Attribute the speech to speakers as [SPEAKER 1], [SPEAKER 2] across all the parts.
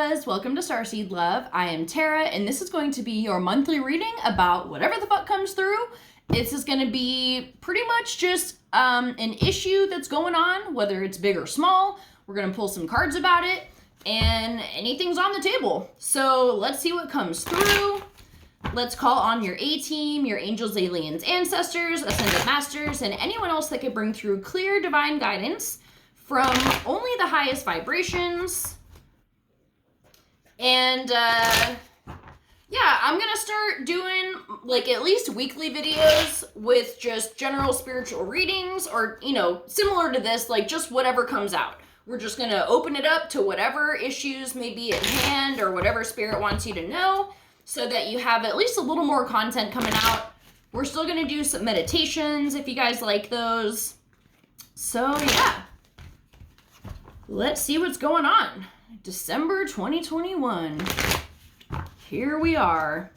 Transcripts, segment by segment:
[SPEAKER 1] Aquas, welcome to Starseed Love. I am Tara, and this is going to be your monthly reading about whatever the fuck comes through. This is going to be pretty much just an issue that's going on, whether it's big or small. We're going to pull some cards about it, and anything's on the table. So let's see what comes through. Let's call on your A-team, your angels, aliens, ancestors, ascended masters, and anyone else that could bring through clear divine guidance from only the highest vibrations. And, yeah, I'm gonna start doing, like, at least weekly videos with just general spiritual readings, or, you know, similar to this, like, just whatever comes out. We're just gonna open it up to whatever issues may be at hand, or whatever spirit wants you to know, so that you have at least a little more content coming out. We're still gonna do some meditations, if you guys like those. So, yeah. Let's see what's going on. December 2021. Here we are.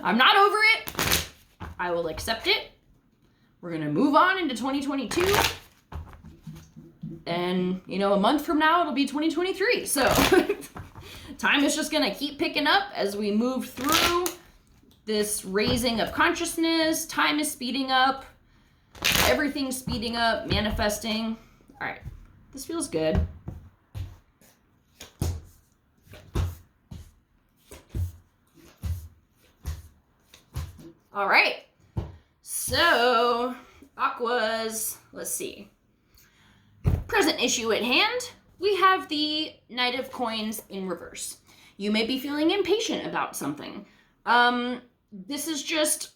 [SPEAKER 1] I'm not over it. I will accept it. We're going to move on into 2022. And, you know, a month from now, it'll be 2023. So time is just going to keep picking up as we move through this raising of consciousness. Time is speeding up. Everything's speeding up, manifesting. All right. This feels good. All right, so Aquas, let's see. Present issue at hand, we have the Knight of Coins in reverse. You may be feeling impatient about something. This is just,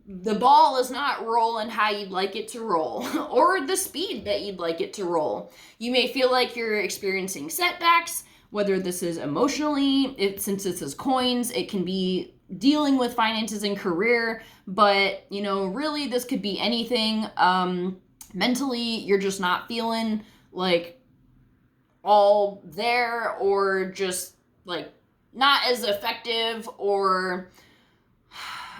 [SPEAKER 1] the ball is not rolling how you'd like it to roll, or the speed that you'd like it to roll. You may feel like you're experiencing setbacks, whether this is emotionally, since this is coins, it can be dealing with finances and career, but, you know, really this could be anything. Mentally, you're just not feeling like all there, or just like not as effective, or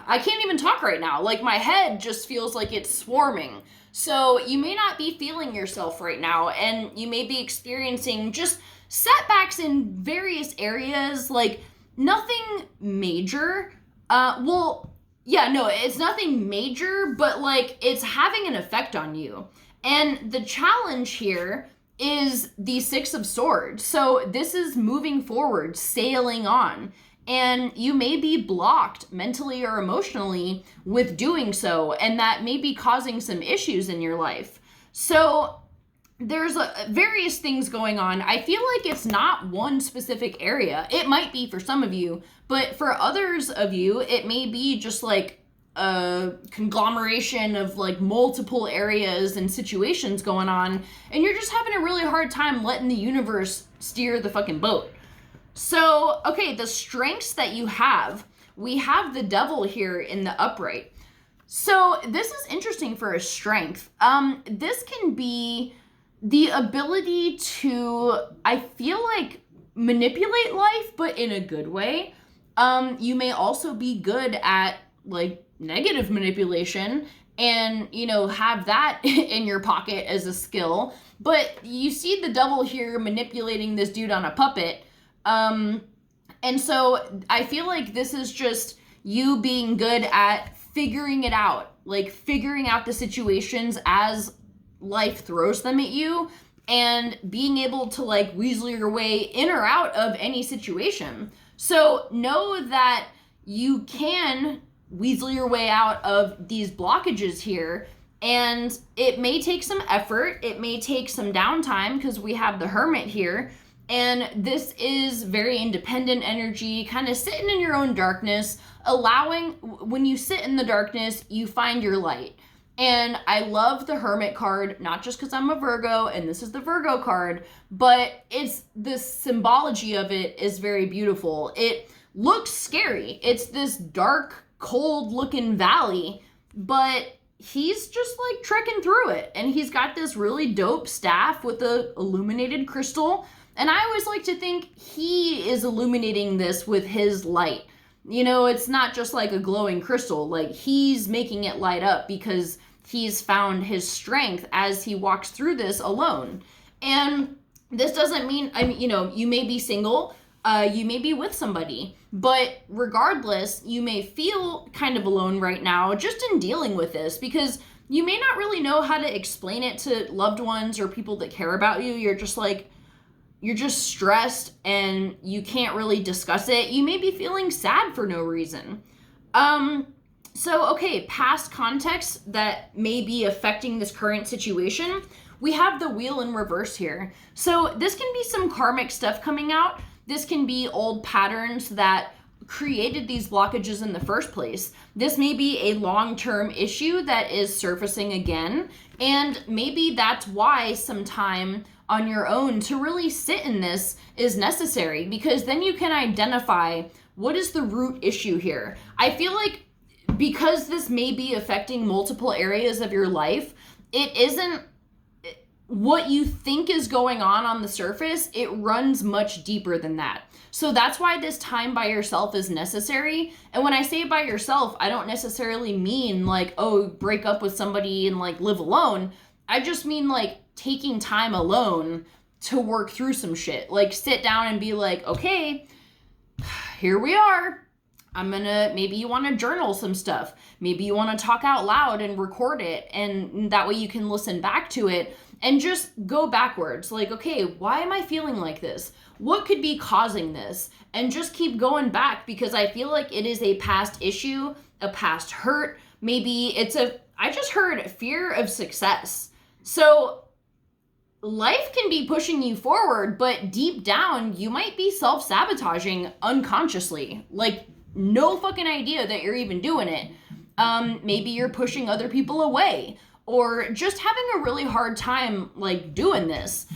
[SPEAKER 1] I can't even talk right now. Like, my head just feels like it's swarming. So you may not be feeling yourself right now, and you may be experiencing just setbacks in various areas, like nothing major. It's nothing major, but like it's having an effect on you. And the challenge here is the Six of Swords. So this is moving forward, sailing on. And you may be blocked mentally or emotionally with doing so, and that may be causing some issues in your life. So there's various things going on. I feel like it's not one specific area. It might be for some of you, but for others of you, it may be just like a conglomeration of like multiple areas and situations going on, and you're just having a really hard time letting the universe steer the fucking boat. So, okay, the strengths that you have, we have the Devil here in the upright. So this is interesting for a strength. This can be the ability to, I feel like, manipulate life, but in a good way. You may also be good at like negative manipulation, and, you know, have that in your pocket as a skill. But you see the Devil here manipulating this dude on a puppet. And so I feel like this is just you being good at figuring it out, like figuring out the situations as life throws them at you, and being able to like weasel your way in or out of any situation. So know that you can weasel your way out of these blockages here, and it may take some effort, it may take some downtime, because we have the Hermit here, and this is very independent energy, kind of sitting in your own darkness, allowing, when you sit in the darkness, you find your light. And I love the Hermit card, not just because I'm a Virgo and this is the Virgo card, but it's the symbology of it is very beautiful. It looks scary. It's this dark, cold looking valley, but he's just like trekking through it. And he's got this really dope staff with a illuminated crystal. And I always like to think he is illuminating this with his light. You know, it's not just like a glowing crystal, like he's making it light up because he's found his strength as he walks through this alone. And This doesn't mean, I mean, you may be single, you may be with somebody, but regardless, you may feel kind of alone right now just in dealing with this, because you may not really know how to explain it to loved ones or people that care about you. You're just stressed and you can't really discuss it. You may be feeling sad for no reason. So, okay, past context that may be affecting this current situation. We have the wheel in reverse here. So this can be some karmic stuff coming out. This can be old patterns that created these blockages in the first place. This may be a long-term issue that is surfacing again. And maybe that's why some time on your own to really sit in this is necessary, because then you can identify what is the root issue here. I feel like because this may be affecting multiple areas of your life, it isn't what you think is going on the surface. It runs much deeper than that. So that's why this time by yourself is necessary. And when I say by yourself, I don't necessarily mean like, oh, break up with somebody and like live alone. I just mean like taking time alone to work through some shit. Like sit down and be like, okay, here we are. Maybe you want to journal some stuff. Maybe you want to talk out loud and record it. And that way you can listen back to it and just go backwards. Like, okay, why am I feeling like this? What could be causing this? And just keep going back, because I feel like it is a past issue, a past hurt. Maybe I just heard fear of success. So life can be pushing you forward, but deep down, you might be self-sabotaging unconsciously. Like, no fucking idea that you're even doing it. Maybe you're pushing other people away, or just having a really hard time like doing this.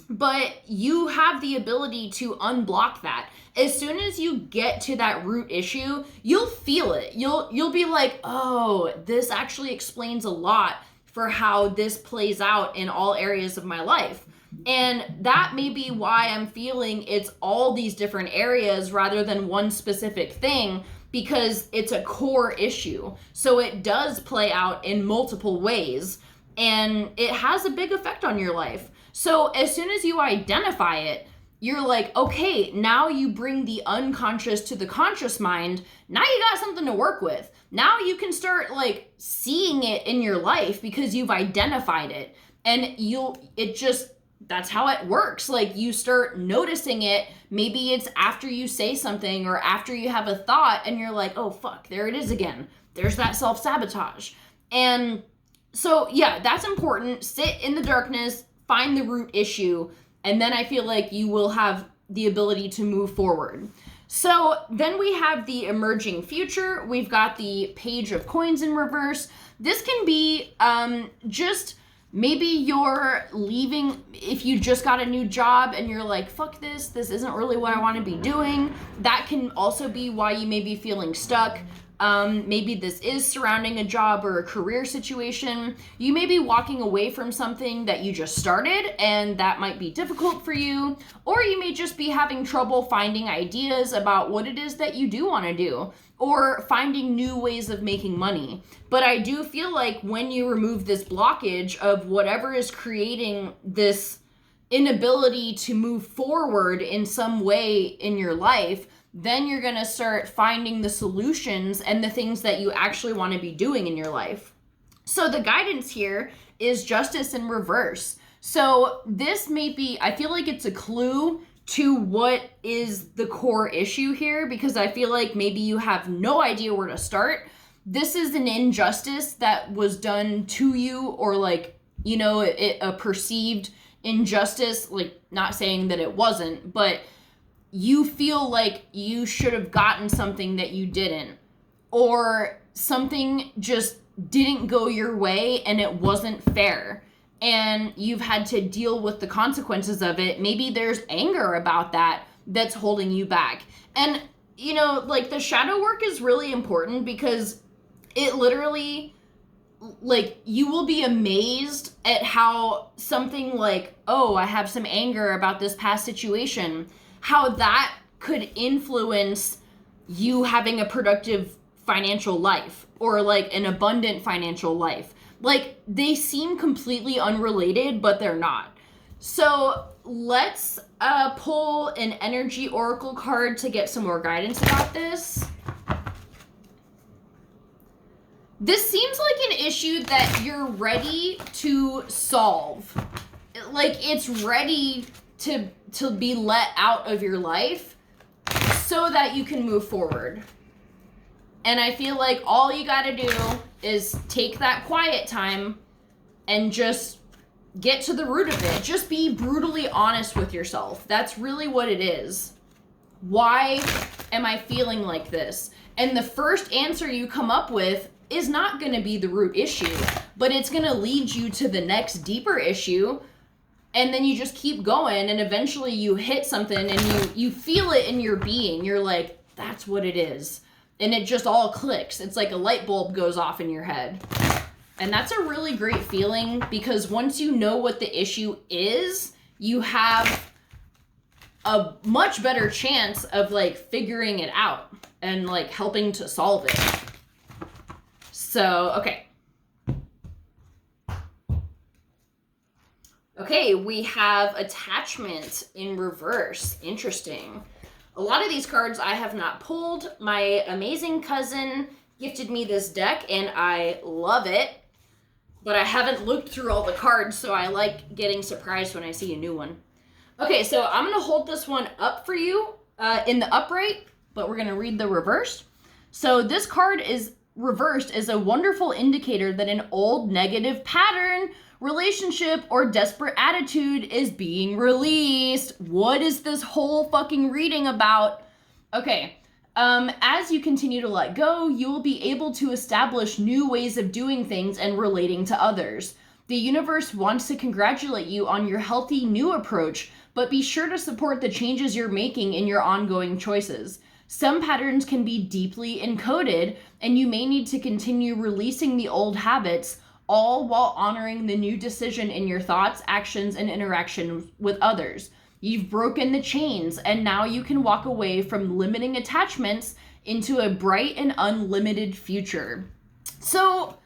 [SPEAKER 1] But you have the ability to unblock that. As soon as you get to that root issue, you'll feel it. You'll be like, oh, this actually explains a lot for how this plays out in all areas of my life. And that may be why I'm feeling it's all these different areas rather than one specific thing, because it's a core issue. So it does play out in multiple ways, and it has a big effect on your life. So as soon as you identify it, you're like, okay, now you bring the unconscious to the conscious mind. Now you got something to work with. Now you can start like seeing it in your life because you've identified it. And that's how it works. Like you start noticing it. Maybe it's after you say something or after you have a thought and you're like, oh fuck, there it is again. There's that self-sabotage. And so yeah, that's important. Sit in the darkness, find the root issue, and then I feel like you will have the ability to move forward. So then we have the emerging future. We've got the page of coins in reverse. This can be just maybe you're leaving, if you just got a new job and you're like, fuck this isn't really what I want to be doing. That can also be why you may be feeling stuck. Maybe this is surrounding a job or a career situation. You may be walking away from something that you just started and that might be difficult for you. Or you may just be having trouble finding ideas about what it is that you do want to do, or finding new ways of making money. But I do feel like when you remove this blockage of whatever is creating this inability to move forward in some way in your life, then you're going to start finding the solutions and the things that you actually want to be doing in your life. So the guidance here is justice in reverse. So this may be, I feel like it's a clue to what is the core issue here, because I feel like maybe you have no idea where to start. This is an injustice that was done to you, or like, you know, a perceived injustice, like not saying that it wasn't, but you feel like you should have gotten something that you didn't, or something just didn't go your way and it wasn't fair, and you've had to deal with the consequences of it. Maybe there's anger about that that's holding you back. And, you know, like the shadow work is really important, because it literally, like, you will be amazed at how something like, oh, I have some anger about this past situation, how that could influence you having a productive financial life, or like an abundant financial life. Like, they seem completely unrelated, but they're not. So let's pull an energy oracle card to get some more guidance about this. This seems like an issue that you're ready to solve. Like it's ready to be let out of your life so that you can move forward. And I feel like all you gotta do is take that quiet time and just get to the root of it. Just be brutally honest with yourself. That's really what it is. Why am I feeling like this? And the first answer you come up with is not going to be the root issue, but it's going to lead you to the next deeper issue. And then you just keep going, and eventually you hit something and you feel it in your being. You're like, that's what it is. And it just all clicks. It's like a light bulb goes off in your head. And that's a really great feeling, because once you know what the issue is, you have a much better chance of like figuring it out and like helping to solve it. So, okay. Okay, we have attachment in reverse. Interesting. A lot of these cards I have not pulled. My amazing cousin gifted me this deck and I love it, but I haven't looked through all the cards, so I like getting surprised when I see a new one. Okay, so I'm going to hold this one up for you in the upright, but we're going to read the reverse. So this card is reversed is a wonderful indicator that an old negative pattern, relationship, or desperate attitude is being released. What is this whole fucking reading about? Okay, as you continue to let go, you will be able to establish new ways of doing things and relating to others. The universe wants to congratulate you on your healthy new approach, but be sure to support the changes you're making in your ongoing choices. Some patterns can be deeply encoded, and you may need to continue releasing the old habits, all while honoring the new decision in your thoughts, actions, and interaction with others. You've broken the chains, and now you can walk away from limiting attachments into a bright and unlimited future. So,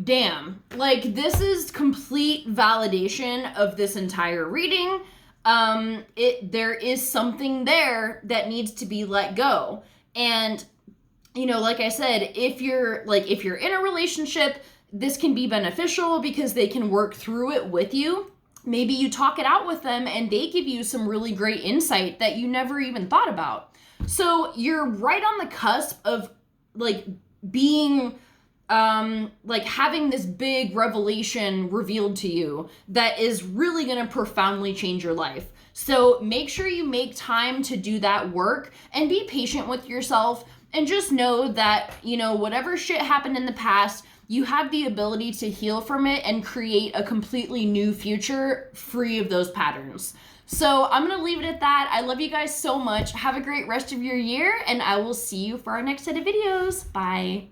[SPEAKER 1] damn, like this is complete validation of this entire reading. There is something there that needs to be let go. And, you know, like I said, if you're in a relationship, this can be beneficial because they can work through it with you. Maybe you talk it out with them and they give you some really great insight that you never even thought about. So you're right on the cusp of like being, like having this big revelation revealed to you that is really going to profoundly change your life. So make sure you make time to do that work and be patient with yourself, and just know that, you know, whatever shit happened in the past, you have the ability to heal from it and create a completely new future free of those patterns. So I'm going to leave it at that. I love you guys so much. Have a great rest of your year, and I will see you for our next set of videos. Bye.